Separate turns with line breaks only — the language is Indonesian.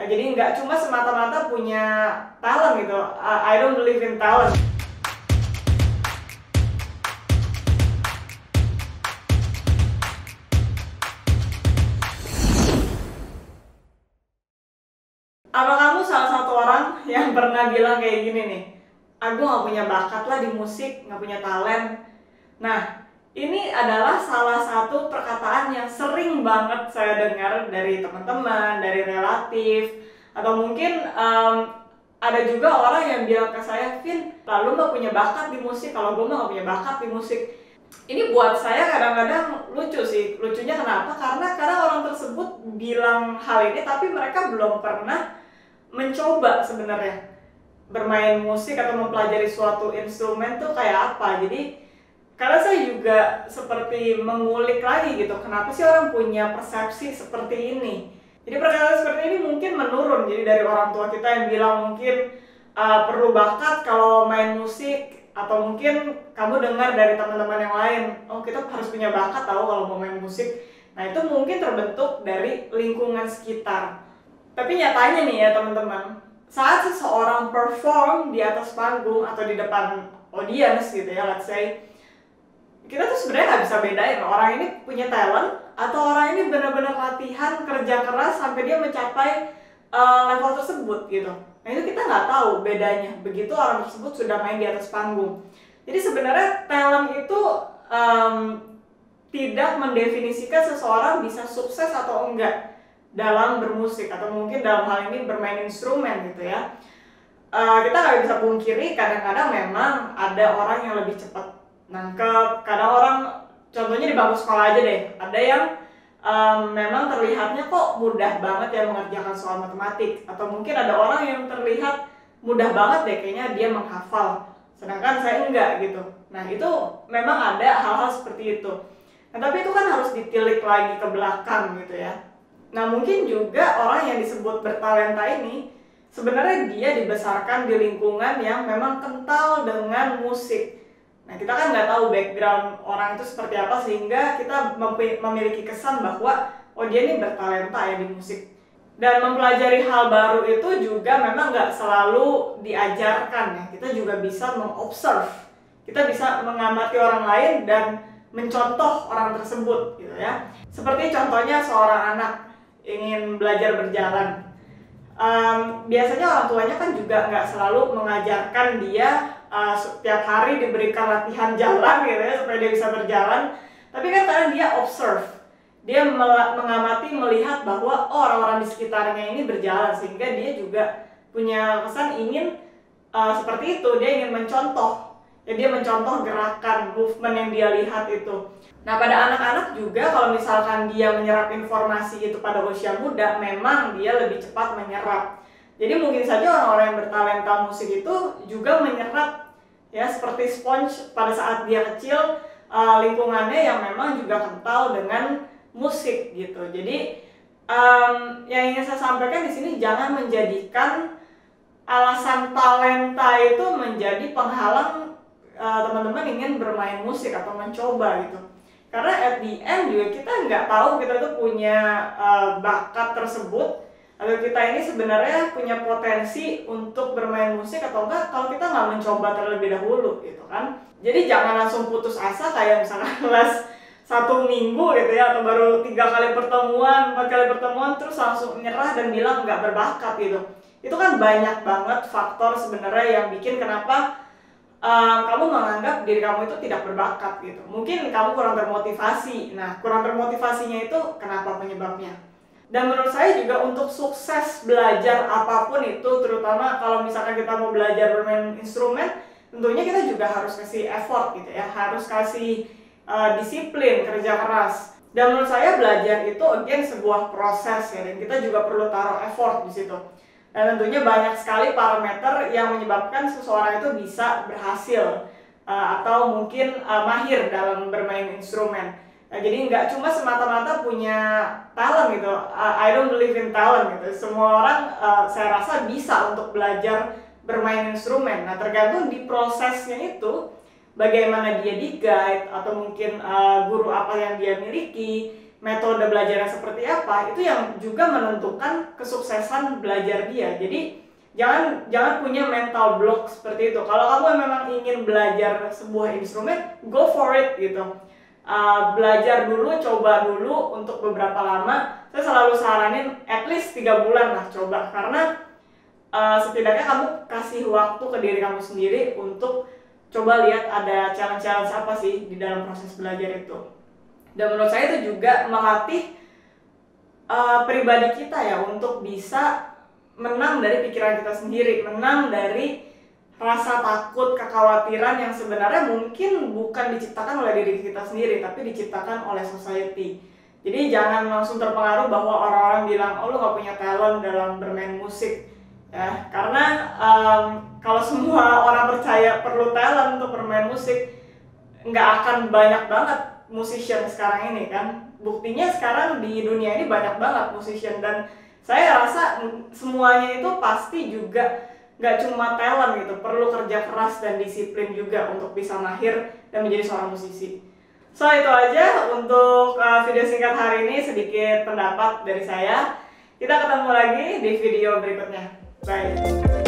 Jadi nggak cuma semata-mata punya talent gitu. I don't believe in talent. Apa kamu salah satu orang yang pernah bilang kayak gini nih, aku nggak punya bakat lah di musik, nggak punya talent. Nah, ini adalah salah satu perkataan yang sering banget saya dengar dari teman-teman, dari relatif, atau mungkin ada juga orang yang bilang ke saya, Vin, lalu nggak punya bakat di musik, kalau gue nggak punya bakat di musik. Ini buat saya kadang-kadang lucu sih. Lucunya kenapa? Karena kadang orang tersebut bilang hal ini, tapi mereka belum pernah mencoba sebenarnya bermain musik atau mempelajari suatu instrumen tuh kayak apa. Jadi karena saya juga seperti mengulik lagi gitu, kenapa sih orang punya persepsi seperti ini. Jadi perkataan seperti ini mungkin menurun, jadi dari orang tua kita yang bilang mungkin perlu bakat kalau main musik, atau mungkin kamu dengar dari teman-teman yang lain, oh kita harus punya bakat tahu kalau mau main musik. Nah itu mungkin terbentuk dari lingkungan sekitar. Tapi nyatanya nih ya teman-teman, saat seseorang perform di atas panggung atau di depan audience gitu ya, let's say, kita tuh sebenarnya nggak bisa bedain orang ini punya talent atau orang ini benar-benar latihan kerja keras sampai dia mencapai level tersebut gitu. Nah itu kita nggak tahu bedanya begitu orang tersebut sudah main di atas panggung. Jadi sebenarnya talent itu tidak mendefinisikan seseorang bisa sukses atau enggak dalam bermusik atau mungkin dalam hal ini bermain instrumen gitu ya. Kita nggak bisa pungkiri kadang-kadang memang ada orang yang lebih cepat nangkep, kadang orang contohnya di bangku sekolah aja deh, ada yang memang terlihatnya kok mudah banget ya mengerjakan soal matematik, atau mungkin ada orang yang terlihat mudah banget deh kayaknya dia menghafal, sedangkan saya enggak gitu. Nah itu memang ada hal-hal seperti itu. Nah tapi itu kan harus ditilik lagi ke belakang gitu ya. Nah mungkin juga orang yang disebut bertalenta ini sebenarnya dia dibesarkan di lingkungan yang memang kental dengan musik. Nah kita kan nggak tahu background orang itu seperti apa sehingga kita memiliki kesan bahwa oh dia ini bertalenta ya di musik. Dan mempelajari hal baru itu juga memang nggak selalu diajarkan ya. Kita juga bisa mengobserve, kita bisa mengamati orang lain dan mencontoh orang tersebut gitu ya. Seperti contohnya seorang anak ingin belajar berjalan. Biasanya orang tuanya kan juga nggak selalu mengajarkan dia setiap hari diberikan latihan jalan gitu ya supaya dia bisa berjalan, tapi kan kadang dia observe, dia mengamati, melihat bahwa oh, orang-orang di sekitarnya ini berjalan sehingga dia juga punya kesan ingin seperti itu, dia ingin mencontoh ya, dia mencontoh gerakan, movement yang dia lihat itu. Nah pada anak-anak juga kalau misalkan dia menyerap informasi itu pada usia muda, memang dia lebih cepat menyerap. Jadi mungkin saja orang-orang yang bertalenta musik itu juga menyerap ya seperti sponge pada saat dia kecil, lingkungannya yang memang juga kental dengan musik gitu. Jadi yang ingin saya sampaikan di sini, jangan menjadikan alasan talenta itu menjadi penghalang teman-teman ingin bermain musik atau mencoba gitu. Karena at the end juga kita nggak tahu kita tuh punya bakat tersebut, atau kita ini sebenarnya punya potensi untuk bermain musik atau enggak kalau kita nggak mencoba terlebih dahulu gitu kan. Jadi jangan langsung putus asa kayak misalnya les 1 minggu gitu ya, atau baru 3 kali pertemuan, 4 kali pertemuan terus langsung menyerah dan bilang nggak berbakat gitu. Itu kan banyak banget faktor sebenarnya yang bikin kenapa kamu menganggap diri kamu itu tidak berbakat gitu. Mungkin kamu kurang termotivasi. Nah kurang termotivasinya itu kenapa penyebabnya? Dan menurut saya juga untuk sukses belajar apapun itu, terutama kalau misalkan kita mau belajar bermain instrumen, tentunya kita juga harus kasih effort gitu ya, harus kasih disiplin, kerja keras. Dan menurut saya belajar itu again sebuah proses ya, dan kita juga perlu taruh effort di situ. Dan tentunya banyak sekali parameter yang menyebabkan seseorang itu bisa berhasil atau mungkin mahir dalam bermain instrumen. Nah, jadi nggak cuma semata-mata punya talent gitu. I don't believe in talent gitu. Semua orang saya rasa bisa untuk belajar bermain instrumen. Nah tergantung di prosesnya itu, bagaimana dia di guide atau mungkin guru apa yang dia miliki, metode belajarnya seperti apa, itu yang juga menentukan kesuksesan belajar dia. Jadi jangan punya mental block seperti itu. Kalau kamu memang ingin belajar sebuah instrumen, go for it gitu. Belajar dulu, coba dulu untuk beberapa lama. Saya selalu saranin at least 3 bulan lah coba, karena setidaknya kamu kasih waktu ke diri kamu sendiri untuk coba lihat ada challenge-challenge apa sih di dalam proses belajar itu. Dan menurut saya itu juga melatih pribadi kita ya untuk bisa menang dari pikiran kita sendiri, menang dari rasa takut, kekhawatiran yang sebenarnya mungkin bukan diciptakan oleh diri kita sendiri, tapi diciptakan oleh society. Jadi jangan langsung terpengaruh bahwa orang-orang bilang, oh lu gak punya talent dalam bermain musik ya, karena kalau semua orang percaya perlu talent untuk bermain musik, nggak akan banyak banget musician sekarang ini kan. Buktinya sekarang di dunia ini banyak banget musician, dan saya rasa semuanya itu pasti juga nggak cuma talent gitu, perlu kerja keras dan disiplin juga untuk bisa mahir dan menjadi seorang musisi. So itu aja untuk video singkat hari ini, sedikit pendapat dari saya. Kita ketemu lagi di video berikutnya. Bye.